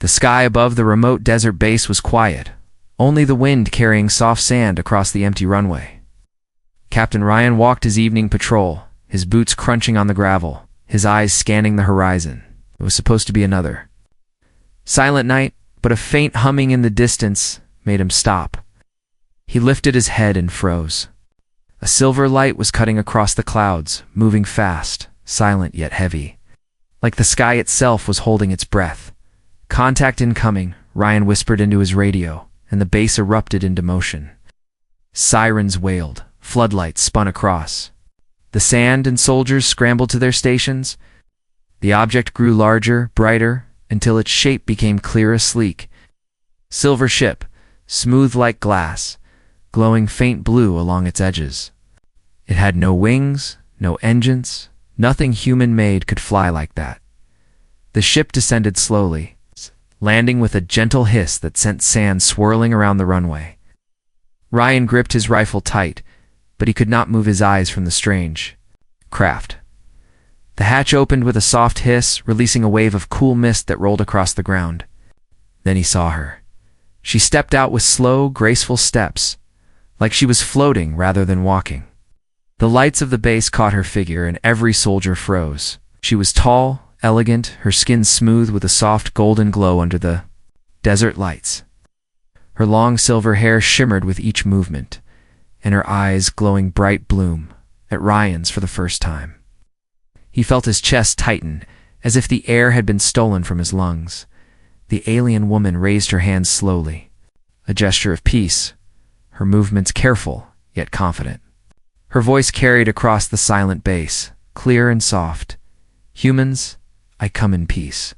The sky above the remote desert base was quiet, only the wind carrying soft sand across the empty runway. Captain Ryan walked his evening patrol, his boots crunching on the gravel, his eyes scanning the horizon. It was supposed to be another silent night, but a faint humming in the distance made him stop. He lifted his head and froze. A silver light was cutting across the clouds, moving fast, silent yet heavy. Like the sky itself was holding its breath. "Contact incoming," Ryan whispered into his radio, and the base erupted into motion. Sirens wailed, floodlights spun across. The sand and soldiers scrambled to their stations. The object grew larger, brighter, until its shape became clear as sleek. Silver ship, smooth like glass, glowing faint blue along its edges. It had no wings, no engines, nothing human-made could fly like that. The ship descended slowly, landing with a gentle hiss that sent sand swirling around the runway. Ryan gripped his rifle tight, but he could not move his eyes from the strange craft. The hatch opened with a soft hiss, releasing a wave of cool mist that rolled across the ground. Then he saw her. She stepped out with slow, graceful steps, like she was floating rather than walking. The lights of the base caught her figure, and every soldier froze. She was tall, elegant, her skin smooth with a soft golden glow under the desert lights. Her long silver hair shimmered with each movement, and her eyes glowing bright bloom at Ryan's for the first time. He felt his chest tighten, as if the air had been stolen from his lungs. The alien woman raised her hands slowly, a gesture of peace, her movements careful yet confident. Her voice carried across the silent base, clear and soft. "Humans, I come in peace."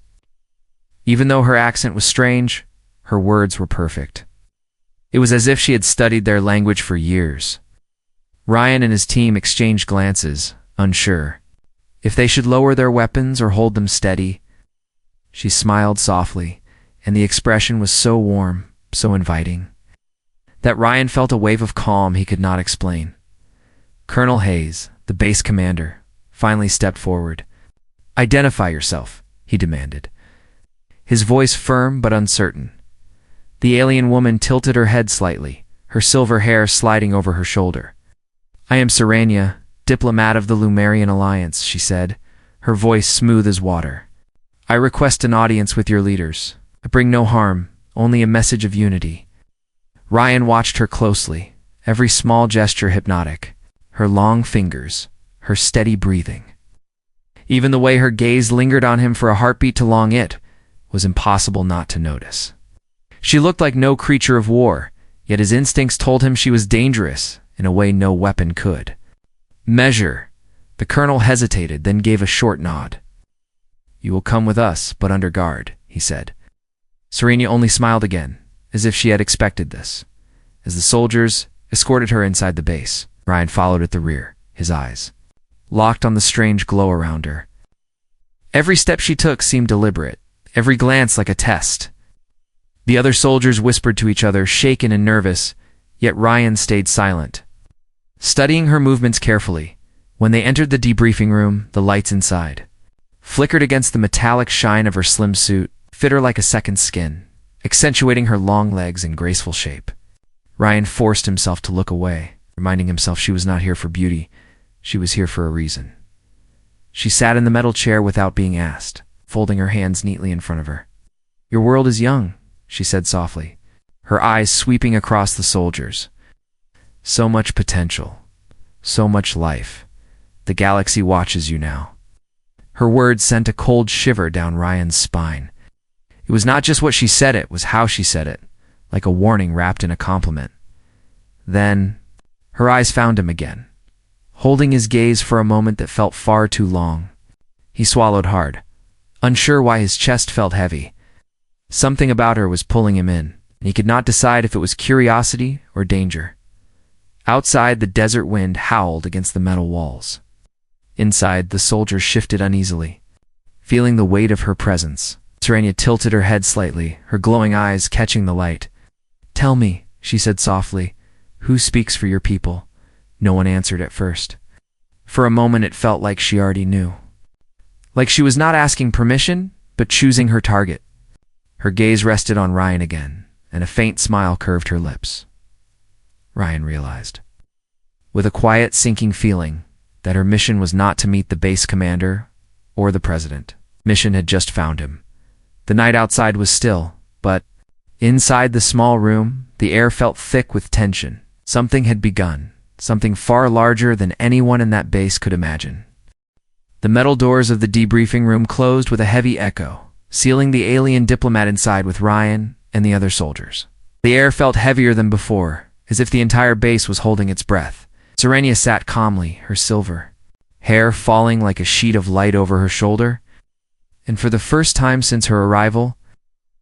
Even though her accent was strange, her words were perfect. It was as if she had studied their language for years. Ryan and his team exchanged glances, unsure if they should lower their weapons or hold them steady. She smiled softly, and the expression was so warm, so inviting, that Ryan felt a wave of calm he could not explain. Colonel Hayes, the base commander, finally stepped forward. "Identify yourself," he demanded, his voice firm but uncertain. The alien woman tilted her head slightly, her silver hair sliding over her shoulder. "I am Serenia, diplomat of the Lumerian Alliance," she said, her voice smooth as water. "I request an audience with your leaders. I bring no harm, only a message of unity." Ryan watched her closely, every small gesture hypnotic, her long fingers, her steady breathing. Even the way her gaze lingered on him for a heartbeat to long it was impossible not to notice. She looked like no creature of war, yet his instincts told him she was dangerous in a way no weapon could. "Measure." The colonel hesitated, then gave a short nod. "You will come with us, but under guard," he said. Serenia only smiled again, as if she had expected this. As the soldiers escorted her inside the base, Ryan followed at the rear, his eyes locked on the strange glow around her. Every step she took seemed deliberate, every glance like a test. The other soldiers whispered to each other, shaken and nervous, yet Ryan stayed silent, studying her movements carefully. When they entered the debriefing room, the lights inside flickered against the metallic shine of her slim suit, fit her like a second skin, accentuating her long legs and graceful shape. Ryan forced himself to look away, reminding himself she was not here for beauty, she was here for a reason. She sat in the metal chair without being asked, folding her hands neatly in front of her. "Your world is young," she said softly, her eyes sweeping across the soldiers. "So much potential, so much life. The galaxy watches you now." Her words sent a cold shiver down Ryan's spine. It was not just what she said, it was how she said it, like a warning wrapped in a compliment. Then, her eyes found him again, holding his gaze for a moment that felt far too long. He swallowed hard, unsure why his chest felt heavy. Something about her was pulling him in, and he could not decide if it was curiosity or danger. Outside, the desert wind howled against the metal walls. Inside, the soldiers shifted uneasily, feeling the weight of her presence. Serenia tilted her head slightly, her glowing eyes catching the light. "Tell me," she said softly, "who speaks for your people?" No one answered at first. For a moment it felt like she already knew. Like she was not asking permission, but choosing her target. Her gaze rested on Ryan again, and a faint smile curved her lips. Ryan realized, with a quiet, sinking feeling, that her mission was not to meet the base commander or the president. Mission had just found him. The night outside was still, but inside the small room, the air felt thick with tension. Something had begun, something far larger than anyone in that base could imagine. The metal doors of the debriefing room closed with a heavy echo, sealing the alien diplomat inside with Ryan and the other soldiers. The air felt heavier than before, as if the entire base was holding its breath. Serenia sat calmly, her silver hair falling like a sheet of light over her shoulder, and for the first time since her arrival,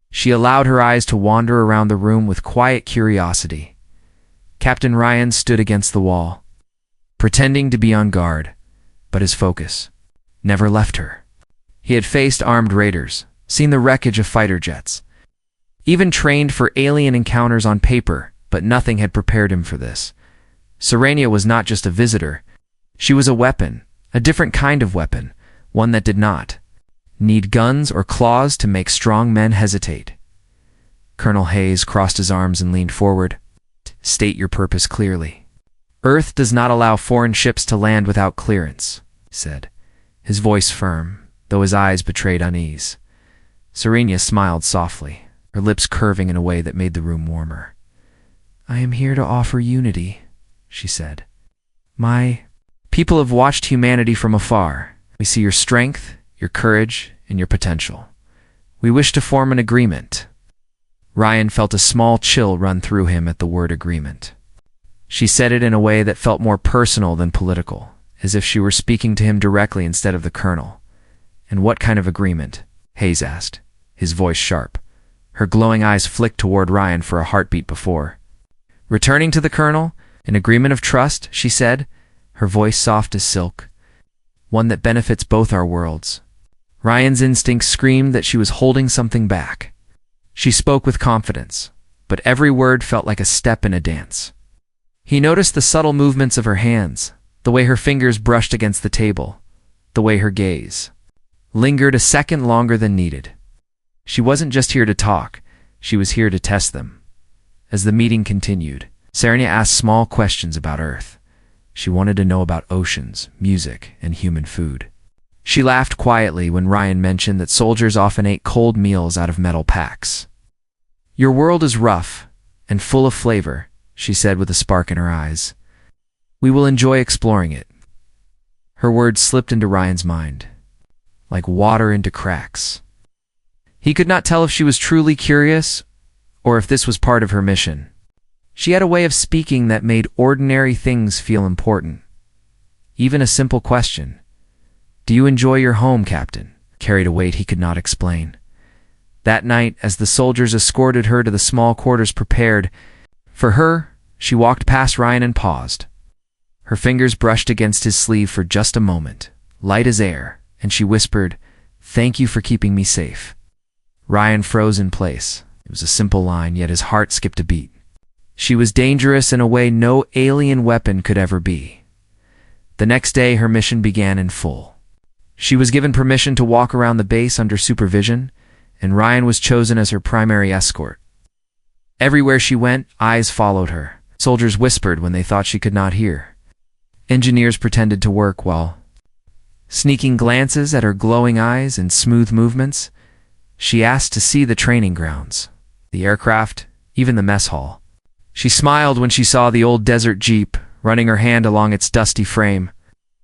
she allowed her eyes to wander around the room with quiet curiosity. Captain Ryan stood against the wall, pretending to be on guard, but his focus never left her. He had faced armed raiders, seen the wreckage of fighter jets, even trained for alien encounters on paper, but nothing had prepared him for this. Serenia was not just a visitor. She was a weapon, a different kind of weapon, one that did not need guns or claws to make strong men hesitate. Colonel Hayes crossed his arms and leaned forward. State your purpose clearly. Earth does not allow foreign ships to land without clearance, he said, his voice firm, though his eyes betrayed unease. Serenia smiled softly, her lips curving in a way that made the room warmer. I am here to offer unity, she said. My people have watched humanity from afar. We see your strength, your courage, and your potential. We wish to form an agreement. Ryan felt a small chill run through him at the word agreement. She said it in a way that felt more personal than political, as if she were speaking to him directly instead of the colonel. And what kind of agreement? Hayes asked, his voice sharp. Her glowing eyes flicked toward Ryan for a heartbeat before. Returning to the colonel, an agreement of trust, she said, her voice soft as silk. One that benefits both our worlds. Ryan's instincts screamed that she was holding something back. She spoke with confidence, but every word felt like a step in a dance. He noticed the subtle movements of her hands, the way her fingers brushed against the table, the way her gaze lingered a second longer than needed. She wasn't just here to talk, she was here to test them. As the meeting continued, Serenia asked small questions about Earth. She wanted to know about oceans, music, and human food. She laughed quietly when Ryan mentioned that soldiers often ate cold meals out of metal packs. Your world is rough and full of flavor, she said with a spark in her eyes. We will enjoy exploring it. Her words slipped into Ryan's mind, like water into cracks. He could not tell if she was truly curious or if this was part of her mission. She had a way of speaking that made ordinary things feel important. Even a simple question, "Do you enjoy your home, Captain?" carried a weight he could not explain. That night, as the soldiers escorted her to the small quarters prepared for her, she walked past Ryan and paused. Her fingers brushed against his sleeve for just a moment, light as air, and she whispered, "Thank you for keeping me safe." Ryan froze in place. It was a simple line, yet his heart skipped a beat. She was dangerous in a way no alien weapon could ever be. The next day, her mission began in full. She was given permission to walk around the base under supervision, and Ryan was chosen as her primary escort. Everywhere she went, eyes followed her. Soldiers whispered when they thought she could not hear. Engineers pretended to work while sneaking glances at her glowing eyes and smooth movements. She asked to see the training grounds, the aircraft, even the mess hall. She smiled when she saw the old desert jeep, running her hand along its dusty frame.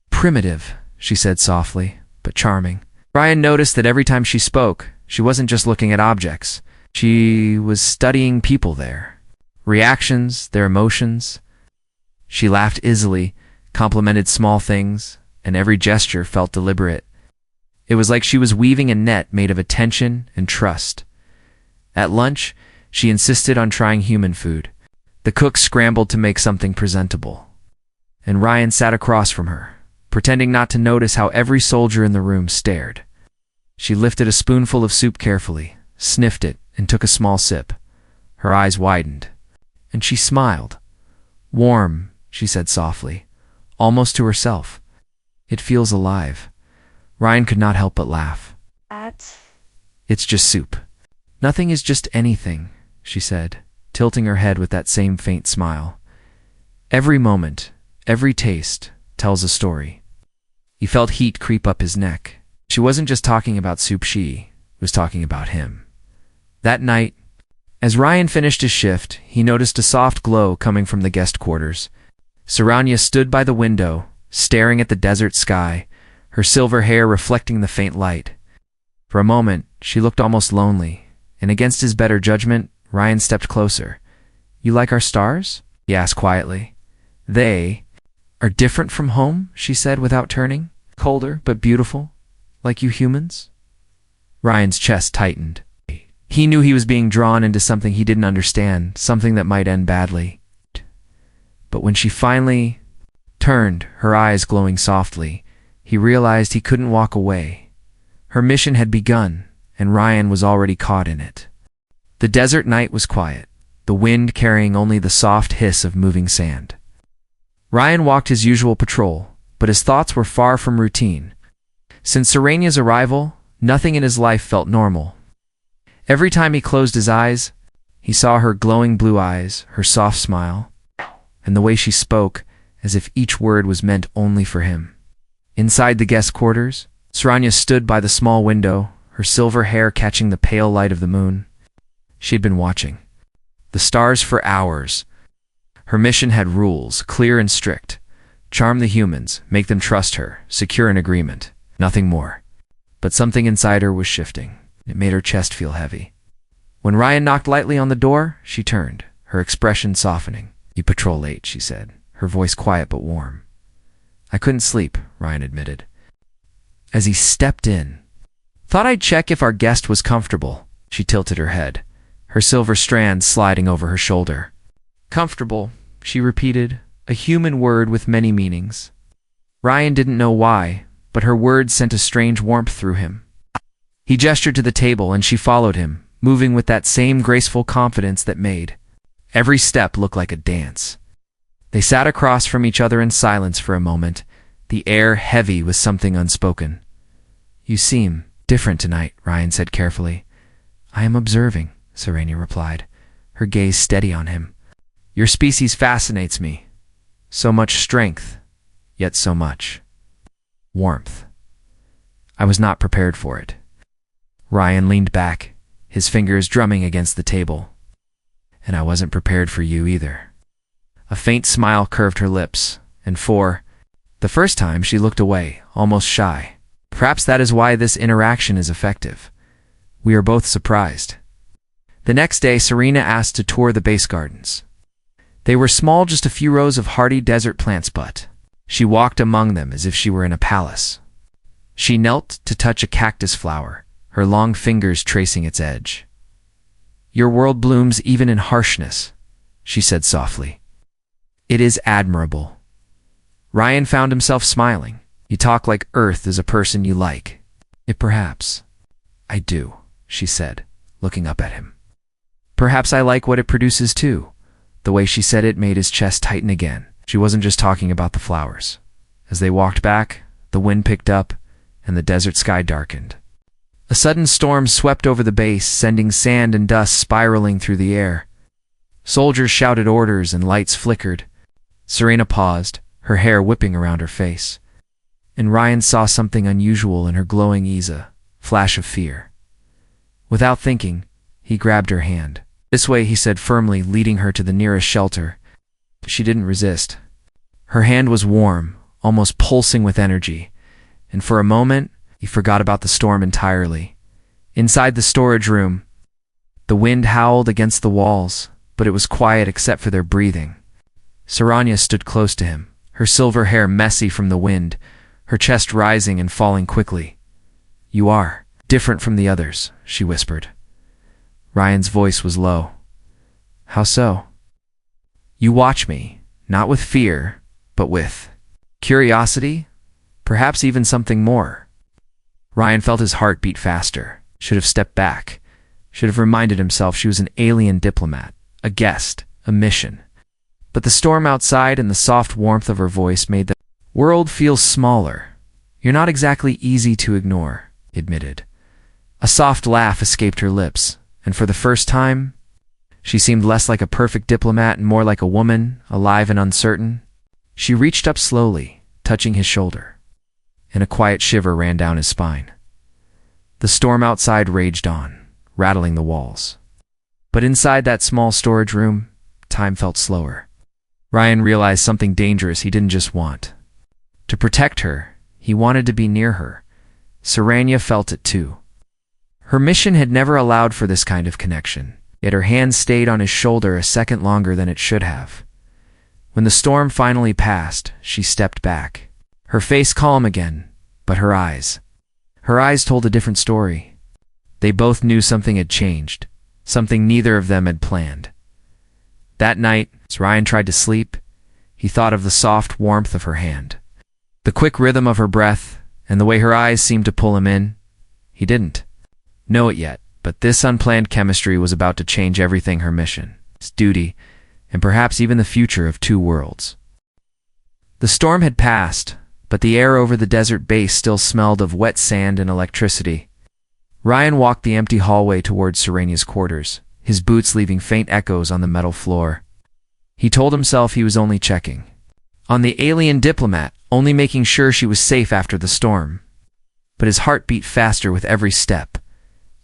Primitive, she said softly, but charming. Ryan noticed that every time she spoke, she wasn't just looking at objects. She was studying people there. Reactions, their emotions. She laughed easily, complimented small things, and every gesture felt deliberate. It was like she was weaving a net made of attention and trust. At lunch, she insisted on trying human food. The cook scrambled to make something presentable, and Ryan sat across from her, pretending not to notice how every soldier in the room stared. She lifted a spoonful of soup carefully, sniffed it, and took a small sip. Her eyes widened, and she smiled. Warm, she said softly, almost to herself. It feels alive. Ryan could not help but laugh. It's just soup. Nothing is just anything, she said, tilting her head with that same faint smile. Every moment, every taste, tells a story. He felt heat creep up his neck. She wasn't just talking about soup, she was talking about him. That night, as Ryan finished his shift, he noticed a soft glow coming from the guest quarters. Saranya stood by the window, staring at the desert sky, her silver hair reflecting the faint light. For a moment, she looked almost lonely, and against his better judgment, Ryan stepped closer. "You like our stars?" he asked quietly. "They are different from home," she said without turning. "Colder, but beautiful, like you humans." Ryan's chest tightened. He knew he was being drawn into something he didn't understand, something that might end badly. But when she finally turned, her eyes glowing softly, he realized he couldn't walk away. Her mission had begun, and Ryan was already caught in it. The desert night was quiet, the wind carrying only the soft hiss of moving sand. Ryan walked his usual patrol, but his thoughts were far from routine. Since Saranya's arrival, nothing in his life felt normal. Every time he closed his eyes, he saw her glowing blue eyes, her soft smile, and the way she spoke, as if each word was meant only for him. Inside the guest quarters, Saranya stood by the small window, her silver hair catching the pale light of the moon. She had been watching the stars for hours. Her mission had rules, clear and strict. Charm the humans, make them trust her, secure an agreement. Nothing more. But something inside her was shifting. It made her chest feel heavy. When Ryan knocked lightly on the door, she turned, her expression softening. "You patrol late," she said, her voice quiet but warm. "I couldn't sleep," Ryan admitted. As he stepped in, "Thought I'd check if our guest was comfortable." She tilted her head, her silver strands sliding over her shoulder. "Comfortable," she repeated, a human word with many meanings. Ryan didn't know why, but her words sent a strange warmth through him. He gestured to the table and she followed him, moving with that same graceful confidence that made every step look like a dance. They sat across from each other in silence for a moment, the air heavy with something unspoken. "You seem different tonight," Ryan said carefully. "I am observing," Saranya replied, her gaze steady on him. "Your species fascinates me. So much strength, yet so much warmth. I was not prepared for it." Ryan leaned back, his fingers drumming against the table. "And I wasn't prepared for you either." A faint smile curved her lips, and for the first time she looked away, almost shy. Perhaps that is why this interaction is effective. We are both surprised. The next day, Serena asked to tour the base gardens. They were small, just a few rows of hardy desert plants, but she walked among them as if she were in a palace. She knelt to touch a cactus flower, her long fingers tracing its edge. "Your world blooms even in harshness," she said softly. "It is admirable." Ryan found himself smiling. "You talk like Earth is a person you like." "It perhaps I do," she said, looking up at him. "Perhaps I like what it produces too." The way she said it made his chest tighten again. She wasn't just talking about the flowers. As they walked back, the wind picked up, and the desert sky darkened. A sudden storm swept over the base, sending sand and dust spiraling through the air. Soldiers shouted orders and lights flickered. Serena paused, her hair whipping around her face. And Ryan saw something unusual in her glowing eyes, a flash of fear. Without thinking, he grabbed her hand. "This way," he said firmly, leading her to the nearest shelter. She didn't resist. Her hand was warm, almost pulsing with energy, and for a moment, he forgot about the storm entirely. Inside the storage room, the wind howled against the walls, but it was quiet except for their breathing. Saranya stood close to him, her silver hair messy from the wind, her chest rising and falling quickly. "You are different from the others," she whispered. Ryan's voice was low. "How so?" "You watch me, not with fear, but with curiosity, perhaps even something more." Ryan felt his heart beat faster. Should have stepped back. Should have reminded himself she was an alien diplomat, a guest, a mission. But the storm outside and the soft warmth of her voice made the world feel smaller. "You're not exactly easy to ignore," he admitted. A soft laugh escaped her lips, and for the first time, she seemed less like a perfect diplomat and more like a woman, alive and uncertain. She reached up slowly, touching his shoulder, and a quiet shiver ran down his spine. The storm outside raged on, rattling the walls. But inside that small storage room, time felt slower. Ryan realized something dangerous he didn't just want. To protect her, he wanted to be near her. Serenia felt it too. Her mission had never allowed for this kind of connection, yet her hand stayed on his shoulder a second longer than it should have. When the storm finally passed, she stepped back. Her face calm again, but her eyes told a different story. They both knew something had changed, something neither of them had planned. That night, as Ryan tried to sleep, he thought of the soft warmth of her hand, the quick rhythm of her breath, and the way her eyes seemed to pull him in. He didn't know it yet, but this unplanned chemistry was about to change everything: her mission, his duty, and perhaps even the future of two worlds. The storm had passed, but the air over the desert base still smelled of wet sand and electricity. Ryan walked the empty hallway towards Serenia's quarters, his boots leaving faint echoes on the metal floor. He told himself he was only checking on the alien diplomat, only making sure she was safe after the storm. But his heart beat faster with every step.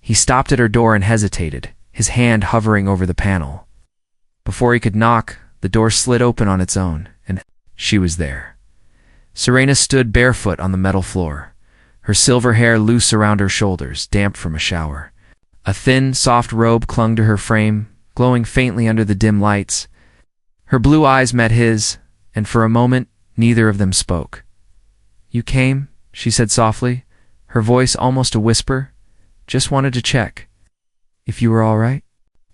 He stopped at her door and hesitated, his hand hovering over the panel. Before he could knock, the door slid open on its own, and she was there. Serena stood barefoot on the metal floor, her silver hair loose around her shoulders, damp from a shower. A thin, soft robe clung to her frame, glowing faintly under the dim lights. Her blue eyes met his, and for a moment, neither of them spoke. "You came?" she said softly, her voice almost a whisper. "Just wanted to check if you were all right,"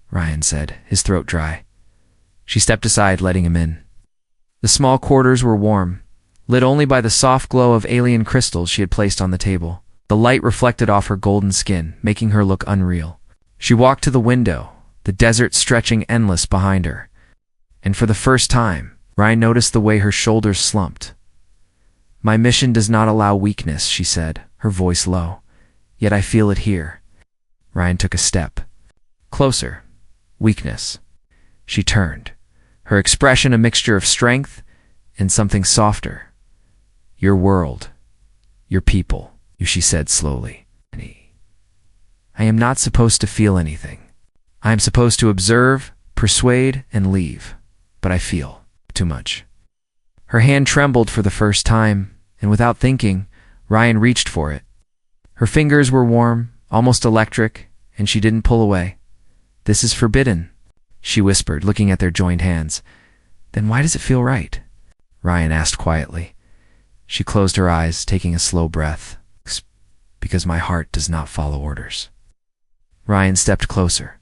Ryan said, his throat dry. She stepped aside, letting him in. The small quarters were warm, lit only by the soft glow of alien crystals she had placed on the table. The light reflected off her golden skin, making her look unreal. She walked to the window, the desert stretching endless behind her. And for the first time, Ryan noticed the way her shoulders slumped. "My mission does not allow weakness," she said, her voice low. "Yet I feel it here." Ryan took a step. Closer. Weakness. She turned, her expression a mixture of strength and something softer. "Your world. Your people," she said slowly. "I am not supposed to feel anything. I am supposed to observe, persuade, and leave. But I feel too much." Her hand trembled for the first time, and without thinking, Ryan reached for it. Her fingers were warm, almost electric, and she didn't pull away. "This is forbidden," she whispered, looking at their joined hands. "Then why does it feel right?" Ryan asked quietly. She closed her eyes, taking a slow breath. "Because my heart does not follow orders." Ryan stepped closer,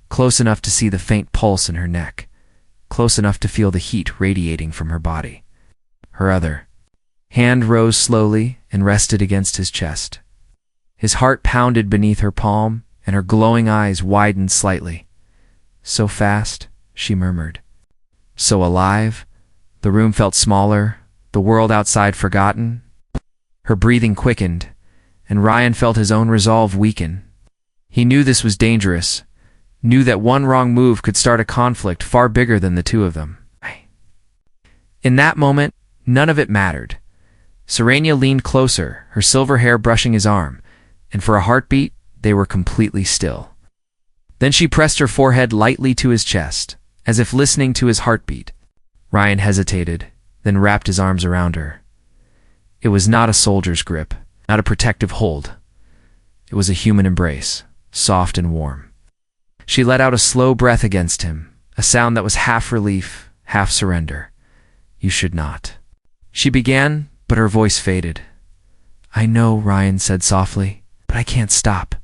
close enough to see the faint pulse in her neck, close enough to feel the heat radiating from her body. Her other hand rose slowly and rested against his chest. His heart pounded beneath her palm, and her glowing eyes widened slightly. "So fast," she murmured. "So alive." The room felt smaller, the world outside forgotten. Her breathing quickened, and Ryan felt his own resolve weaken. He knew this was dangerous, knew that one wrong move could start a conflict far bigger than the two of them. In that moment, none of it mattered. Serenia leaned closer, her silver hair brushing his arm, and for a heartbeat, they were completely still. Then she pressed her forehead lightly to his chest, as if listening to his heartbeat. Ryan hesitated, then wrapped his arms around her. It was not a soldier's grip, not a protective hold. It was a human embrace, soft and warm. She let out a slow breath against him, a sound that was half relief, half surrender. "You should not." She began, but her voice faded. "I know," Ryan said softly, "but I can't stop."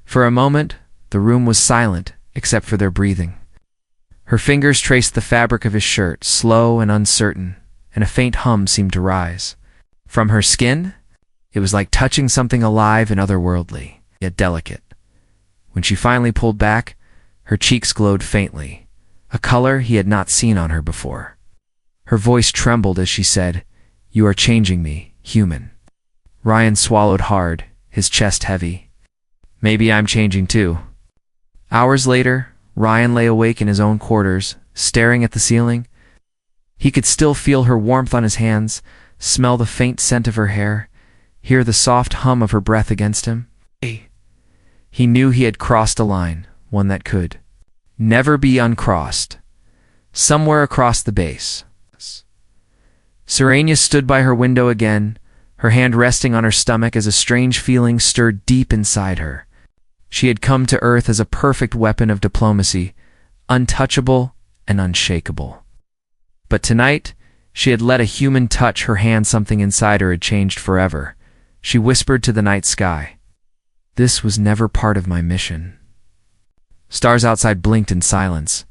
For a moment, the room was silent, except for their breathing. Her fingers traced the fabric of his shirt, slow and uncertain, and a faint hum seemed to rise. From her skin, it was like touching something alive and otherworldly, yet delicate. When she finally pulled back, her cheeks glowed faintly, a color he had not seen on her before. Her voice trembled as she said, "You are changing me, human." Ryan swallowed hard, his chest heavy. "Maybe I'm changing too." Hours later, Ryan lay awake in his own quarters, staring at the ceiling. He could still feel her warmth on his hands, smell the faint scent of her hair, hear the soft hum of her breath against him. He knew he had crossed a line, one that could never be uncrossed. Somewhere across the base. Serenia stood by her window again, her hand resting on her stomach as a strange feeling stirred deep inside her. She had come to Earth as a perfect weapon of diplomacy, untouchable and unshakable. But tonight, she had let a human touch her hand. Something inside her had changed forever. She whispered to the night sky, "This was never part of my mission." Stars outside blinked in silence,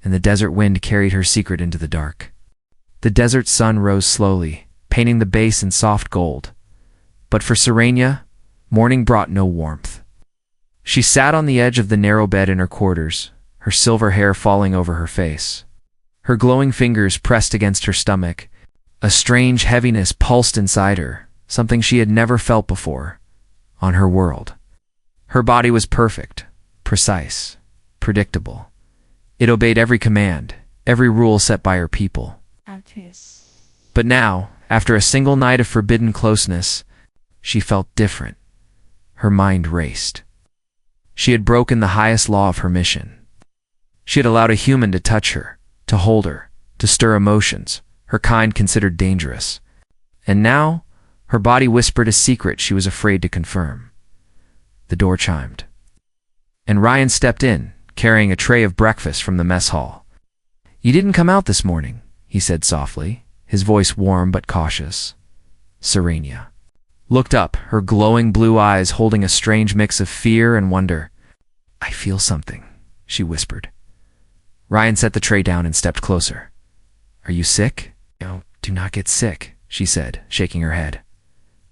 and the desert wind carried her secret into the dark. The desert sun rose slowly, painting the base in soft gold. But for Serenia, morning brought no warmth. She sat on the edge of the narrow bed in her quarters, her silver hair falling over her face. Her glowing fingers pressed against her stomach. A strange heaviness pulsed inside her, something she had never felt before, on her world. Her body was perfect, precise, predictable. It obeyed every command, every rule set by her people. But now, after a single night of forbidden closeness, she felt different. Her mind raced. She had broken the highest law of her mission. She had allowed a human to touch her, to hold her, to stir emotions her kind considered dangerous. And now, her body whispered a secret she was afraid to confirm. The door chimed. And Ryan stepped in, carrying a tray of breakfast from the mess hall. "You didn't come out this morning," he said softly, his voice warm but cautious. Serenia looked up, her glowing blue eyes holding a strange mix of fear and wonder. "I feel something," she whispered. Ryan set the tray down and stepped closer. "Are you sick?" "No, do not get sick," she said, shaking her head.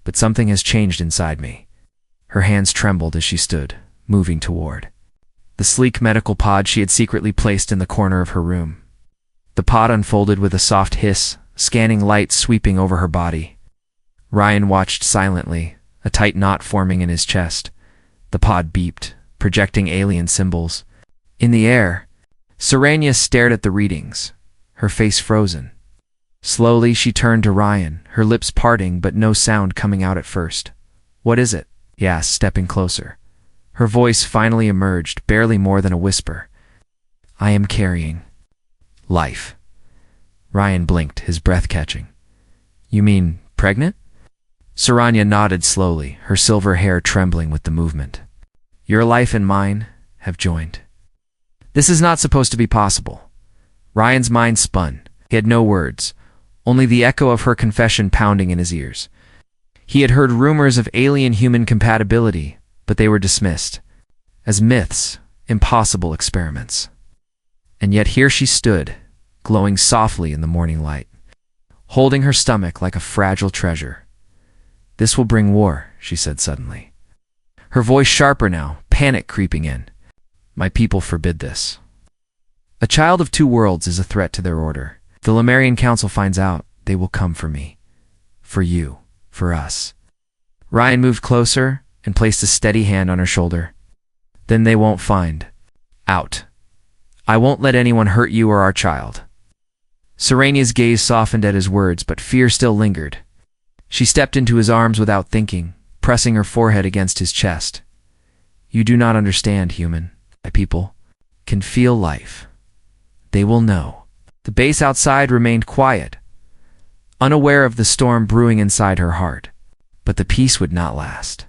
"But something has changed inside me." Her hands trembled as she stood, moving toward the sleek medical pod she had secretly placed in the corner of her room. The pod unfolded with a soft hiss, scanning light sweeping over her body. Ryan watched silently, a tight knot forming in his chest. The pod beeped, projecting alien symbols. In the air, Serenia stared at the readings, her face frozen. Slowly, she turned to Ryan, her lips parting but no sound coming out at first. "What is it?" he asked, stepping closer. Her voice finally emerged, barely more than a whisper. "I am carrying life." Ryan blinked, his breath catching. "You mean pregnant?" Serenia nodded slowly, her silver hair trembling with the movement. "Your life and mine have joined." This is not supposed to be possible. Ryan's mind spun. He had no words, only the echo of her confession pounding in his ears. He had heard rumors of alien-human compatibility, but they were dismissed as myths, impossible experiments. And yet here she stood, glowing softly in the morning light, holding her stomach like a fragile treasure. "This will bring war," she said suddenly. Her voice sharper now, panic creeping in. "My people forbid this. A child of two worlds is a threat to their order. If the Lumerian Council finds out, they will come for me. For you. For us." Ryan moved closer and placed a steady hand on her shoulder. "Then they won't find out. I won't let anyone hurt you or our child." Serenia's gaze softened at his words, but fear still lingered. She stepped into his arms without thinking, pressing her forehead against his chest. "You do not understand, human. My people can feel life. They will know." The base outside remained quiet, unaware of the storm brewing inside her heart. But the peace would not last.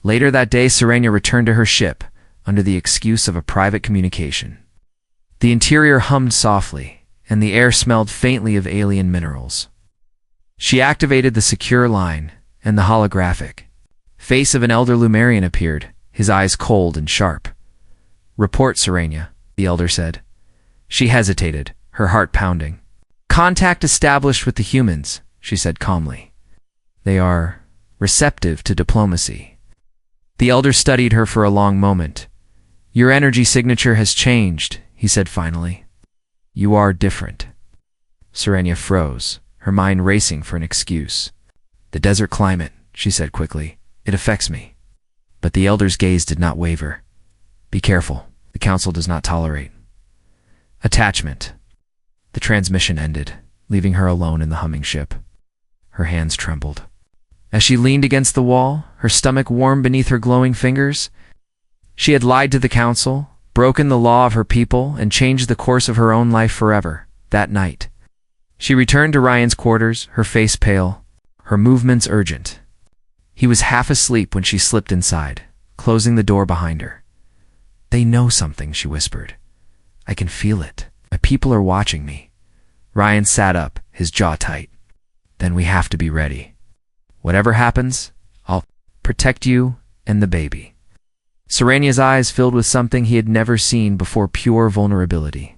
Later that day, Serenia returned to her ship under the excuse of a private communication. The interior hummed softly, and the air smelled faintly of alien minerals. She activated the secure line, and the holographic face of an elder Lumerian appeared, his eyes cold and sharp. "Report, Serenia," the elder said. She hesitated, her heart pounding. "Contact established with the humans," she said calmly. "They are receptive to diplomacy." The elder studied her for a long moment. "Your energy signature has changed," he said finally. "You are different." Serenia froze, her mind racing for an excuse. "The desert climate," she said quickly. "It affects me." But the elder's gaze did not waver. "Be careful," The Council does not tolerate attachment. The transmission ended, leaving her alone in the humming ship. Her hands trembled. As she leaned against the wall, her stomach warm beneath her glowing fingers, she had lied to the Council, broken the law of her people, and changed the course of her own life forever. That night, she returned to Ryan's quarters, her face pale, her movements urgent. He was half asleep when she slipped inside, closing the door behind her. "They know something," she whispered. "I can feel it. My people are watching me." Ryan sat up, his jaw tight. "Then we have to be ready. Whatever happens, I'll protect you and the baby." Serenia's eyes filled with something he had never seen before, pure vulnerability.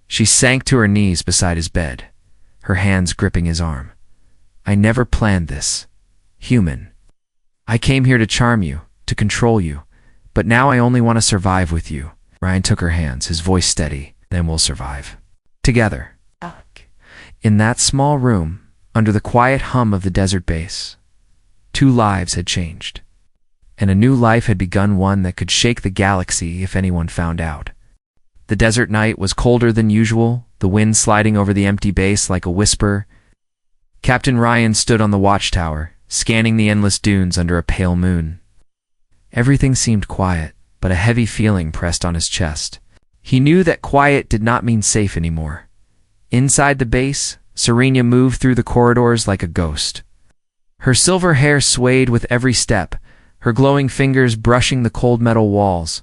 She sank to her knees beside his bed, her hands gripping his arm. "I never planned this. Human. I came here to charm you, to control you, but now I only want to survive with you." Ryan took her hands, his voice steady. "Then we'll survive. Together." In that small room, under the quiet hum of the desert base, 2 lives had changed. And a new life had begun, one that could shake the galaxy if anyone found out. The desert night was colder than usual, the wind sliding over the empty base like a whisper. Captain Ryan stood on the watchtower, scanning the endless dunes under a pale moon. Everything seemed quiet, but a heavy feeling pressed on his chest. He knew that quiet did not mean safe anymore. Inside the base, Serenia moved through the corridors like a ghost. Her silver hair swayed with every step, her glowing fingers brushing the cold metal walls.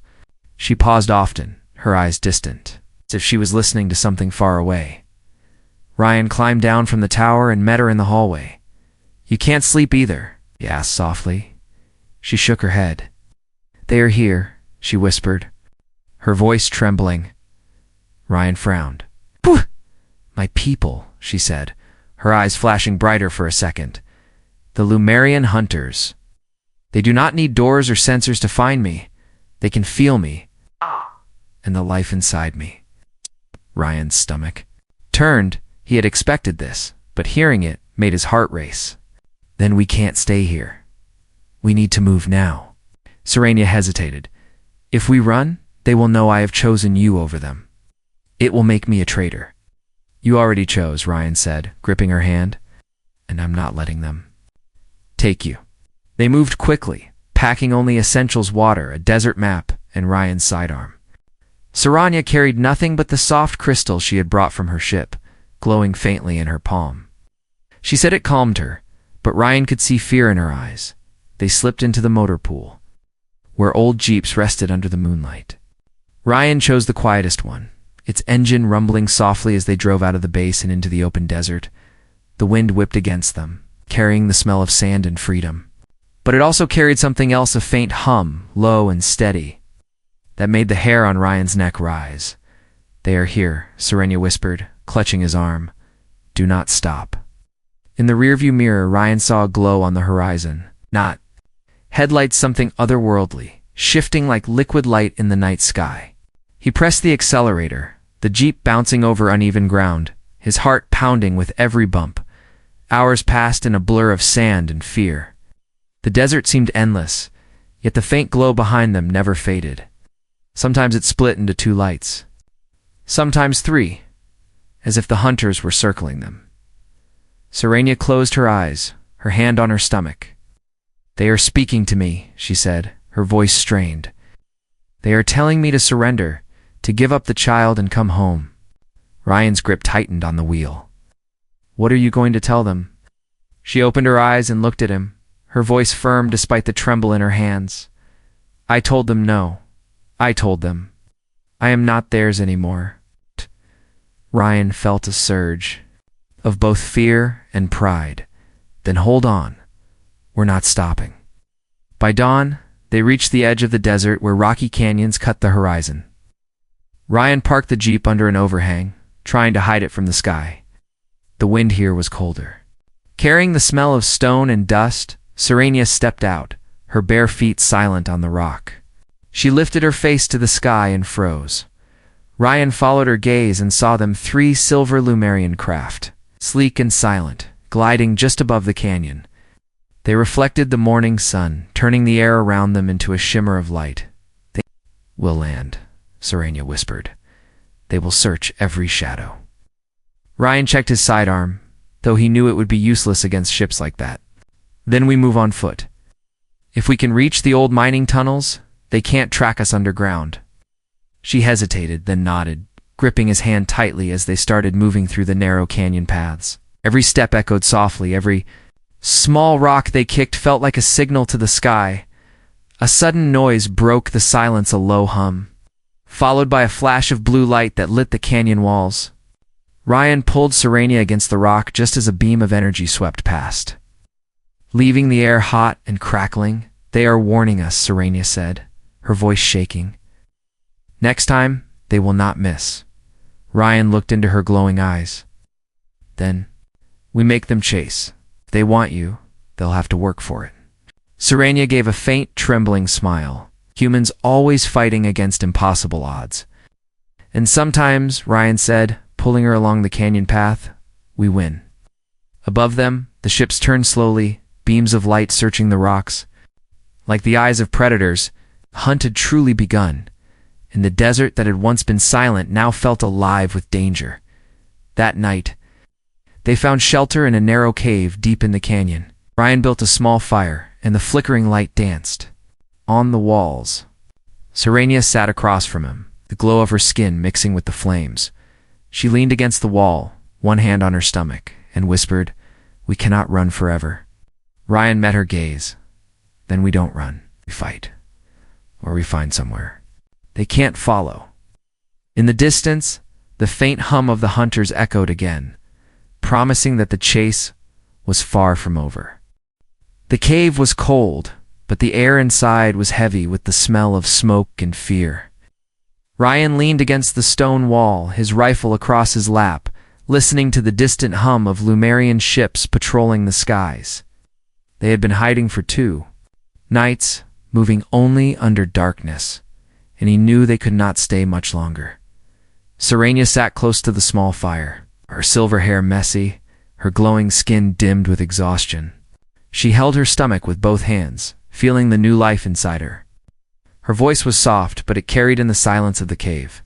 She paused often, her eyes distant, as if she was listening to something far away. Ryan climbed down from the tower and met her in the hallway. "You can't sleep either?" he asked softly. She shook her head. "They are here," she whispered, her voice trembling. Ryan frowned. "Phew! My people," she said, her eyes flashing brighter for a second. "The Lumerian hunters. They do not need doors or sensors to find me. They can feel me, and the life inside me." Ryan's stomach turned. He had expected this, but hearing it made his heart race. "Then we can't stay here. We need to move now." Serenia hesitated. "If we run, they will know I have chosen you over them. It will make me a traitor." "You already chose," Ryan said, gripping her hand. "And I'm not letting them take you." They moved quickly, packing only essentials: water, a desert map, and Ryan's sidearm. Serenia carried nothing but the soft crystal she had brought from her ship, glowing faintly in her palm. She said it calmed her, but Ryan could see fear in her eyes. They slipped into the motor pool, where old jeeps rested under the moonlight. Ryan chose the quietest one, its engine rumbling softly as they drove out of the base and into the open desert. The wind whipped against them, carrying the smell of sand and freedom. But it also carried something else, a faint hum, low and steady, that made the hair on Ryan's neck rise. "They are here," Serenia whispered, clutching his arm. "Do not stop." In the rearview mirror, Ryan saw a glow on the horizon. Not headlights, something otherworldly, shifting like liquid light in the night sky. He pressed the accelerator, the jeep bouncing over uneven ground, his heart pounding with every bump. Hours passed in a blur of sand and fear. The desert seemed endless, yet the faint glow behind them never faded. Sometimes it split into 2 lights, sometimes 3, as if the hunters were circling them. Serenia closed her eyes, her hand on her stomach. "They are speaking to me," she said, her voice strained. "They are telling me to surrender, to give up the child and come home." Ryan's grip tightened on the wheel. "What are you going to tell them?" She opened her eyes and looked at him, her voice firm despite the tremble in her hands. "I told them no. I told them. I am not theirs anymore." Ryan felt a surge of both fear and pride. "Then hold on. We're not stopping." By dawn, they reached the edge of the desert where rocky canyons cut the horizon. Ryan parked the jeep under an overhang, trying to hide it from the sky. The wind here was colder. Carrying the smell of stone and dust, Serenia stepped out, her bare feet silent on the rock. She lifted her face to the sky and froze. Ryan followed her gaze and saw them 3 silver Lumerian craft, sleek and silent, gliding just above the canyon. They reflected the morning sun, turning the air around them into a shimmer of light. "They will land," Serenia whispered. "They will search every shadow." Ryan checked his sidearm, though he knew it would be useless against ships like that. "Then we move on foot. If we can reach the old mining tunnels, they can't track us underground." She hesitated, then nodded, gripping his hand tightly as they started moving through the narrow canyon paths. Every step echoed softly, every small rock they kicked felt like a signal to the sky. A sudden noise broke the silence, a low hum, followed by a flash of blue light that lit the canyon walls. Ryan pulled Serenia against the rock just as a beam of energy swept past, leaving the air hot and crackling. "They are warning us," Serenia said, her voice shaking. "Next time, they will not miss." Ryan looked into her glowing eyes. "Then, we make them chase. If they want you, they'll have to work for it." Serenia gave a faint, trembling smile. Humans always fighting against impossible odds. "And sometimes," Ryan said, pulling her along the canyon path, "we win." Above them, the ships turned slowly, beams of light searching the rocks. Like the eyes of predators, the hunt had truly begun, and the desert that had once been silent now felt alive with danger. That night, they found shelter in a narrow cave deep in the canyon. Ryan built a small fire, and the flickering light danced on the walls. Serenia sat across from him, the glow of her skin mixing with the flames. She leaned against the wall, one hand on her stomach, and whispered, "We cannot run forever." Ryan met her gaze. "Then we don't run. We fight. Or we find somewhere they can't follow." In the distance, the faint hum of the hunters echoed again, promising that the chase was far from over. The cave was cold, but the air inside was heavy with the smell of smoke and fear. Ryan leaned against the stone wall, his rifle across his lap, listening to the distant hum of Lumerian ships patrolling the skies. They had been hiding for 2 nights, moving only under darkness, and he knew they could not stay much longer. Serenia sat close to the small fire, her silver hair messy, her glowing skin dimmed with exhaustion. She held her stomach with both hands, feeling the new life inside her. Her voice was soft, but it carried in the silence of the cave.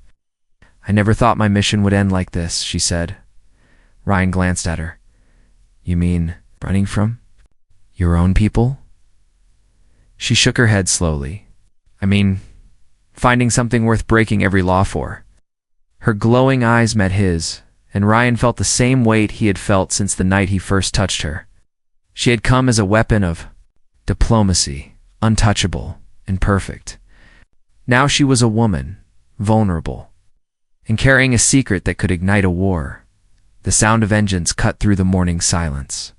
"I never thought my mission would end like this," she said. Ryan glanced at her. "You mean running from your own people?" She shook her head slowly. "I mean, finding something worth breaking every law for." Her glowing eyes met his, and Ryan felt the same weight he had felt since the night he first touched her. She had come as a weapon of diplomacy, untouchable and perfect. Now she was a woman, vulnerable, and carrying a secret that could ignite a war. The sound of engines cut through the morning silence.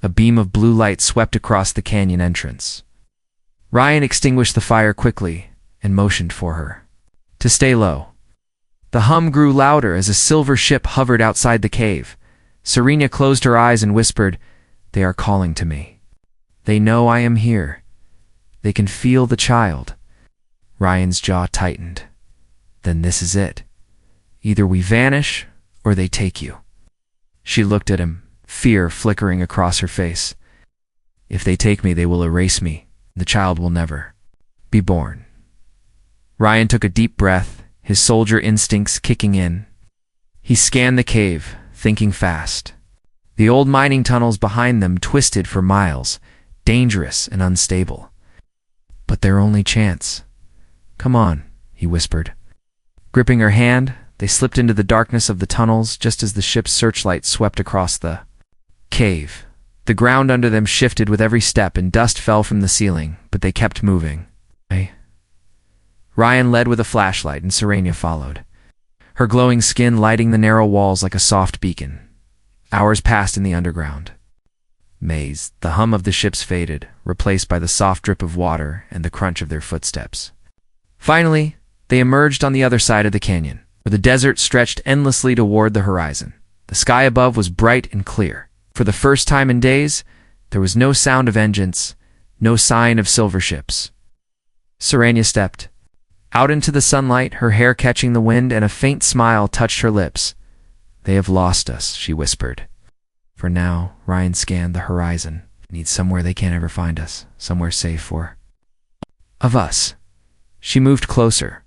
A beam of blue light swept across the canyon entrance. Ryan extinguished the fire quickly and motioned for her to stay low. The hum grew louder as a silver ship hovered outside the cave. Serenia closed her eyes and whispered, "They are calling to me. They know I am here. They can feel the child." Ryan's jaw tightened. "Then this is it. Either we vanish, or they take you." She looked at him, fear flickering across her face. "If they take me, they will erase me. The child will never be born." Ryan took a deep breath, his soldier instincts kicking in. He scanned the cave, thinking fast. The old mining tunnels behind them twisted for miles, dangerous and unstable. But their only chance. "Come on," he whispered. Gripping her hand, they slipped into the darkness of the tunnels just as the ship's searchlight swept across the cave. The ground under them shifted with every step and dust fell from the ceiling, but they kept moving. Ryan led with a flashlight and Serenia followed, her glowing skin lighting the narrow walls like a soft beacon. Hours passed in the underground maze. The hum of the ships faded, replaced by the soft drip of water and the crunch of their footsteps. Finally, they emerged on the other side of the canyon, where the desert stretched endlessly toward the horizon. The sky above was bright and clear. For the first time in days, there was no sound of engines, no sign of silver ships. Serenia stepped out into the sunlight, her hair catching the wind, and a faint smile touched her lips. "They have lost us," she whispered. For now, Ryan scanned the horizon. "Need somewhere they can't ever find us, somewhere safe for of us." She moved closer,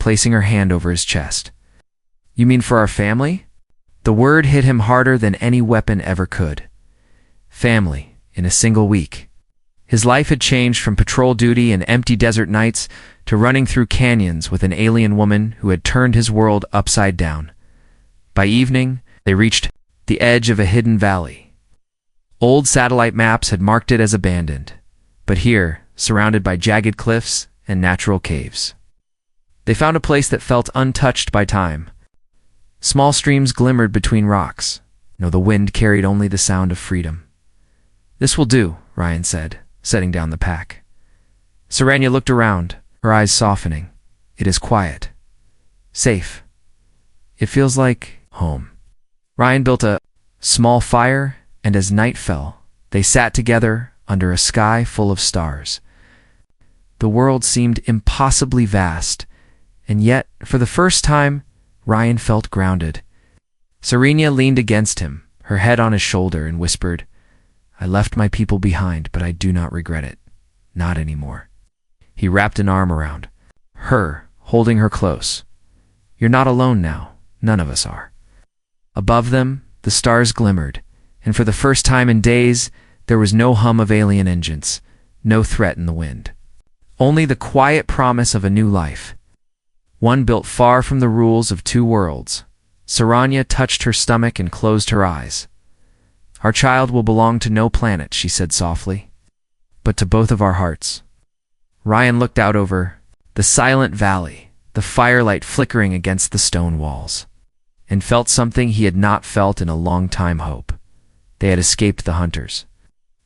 placing her hand over his chest. You mean for our family? The word hit him harder than any weapon ever could. Family, in a single week. His life had changed from patrol duty and empty desert nights to running through canyons with an alien woman who had turned his world upside down. By evening, they reached the edge of a hidden valley. Old satellite maps had marked it as abandoned, but here, surrounded by jagged cliffs and natural caves, they found a place that felt untouched by time. Small streams glimmered between rocks. No, the wind carried only the sound of freedom. This will do, Ryan said, setting down the pack. Saranya looked around, her eyes softening. It is quiet. Safe. It feels like home. Ryan built a small fire, and as night fell, they sat together under a sky full of stars. The world seemed impossibly vast, and yet, for the first time, Ryan felt grounded. Saranya leaned against him, her head on his shoulder, and whispered, I left my people behind, but I do not regret it. Not anymore. He wrapped an arm around her, holding her close. You're not alone now. None of us are. Above them, the stars glimmered, and for the first time in days, there was no hum of alien engines, no threat in the wind. Only the quiet promise of a new life. One built far from the rules of two worlds. Saranya touched her stomach and closed her eyes. Our child will belong to no planet, she said softly, but to both of our hearts. Ryan looked out over the silent valley, the firelight flickering against the stone walls, and felt something he had not felt in a long time: hope. They had escaped the hunters,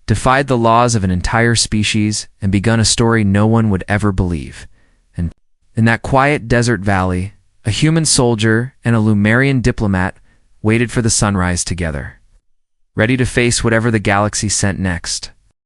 defied the laws of an entire species, and begun a story no one would ever believe. And in that quiet desert valley, a human soldier and a Lumerian diplomat waited for the sunrise together, ready to face whatever the galaxy sent next.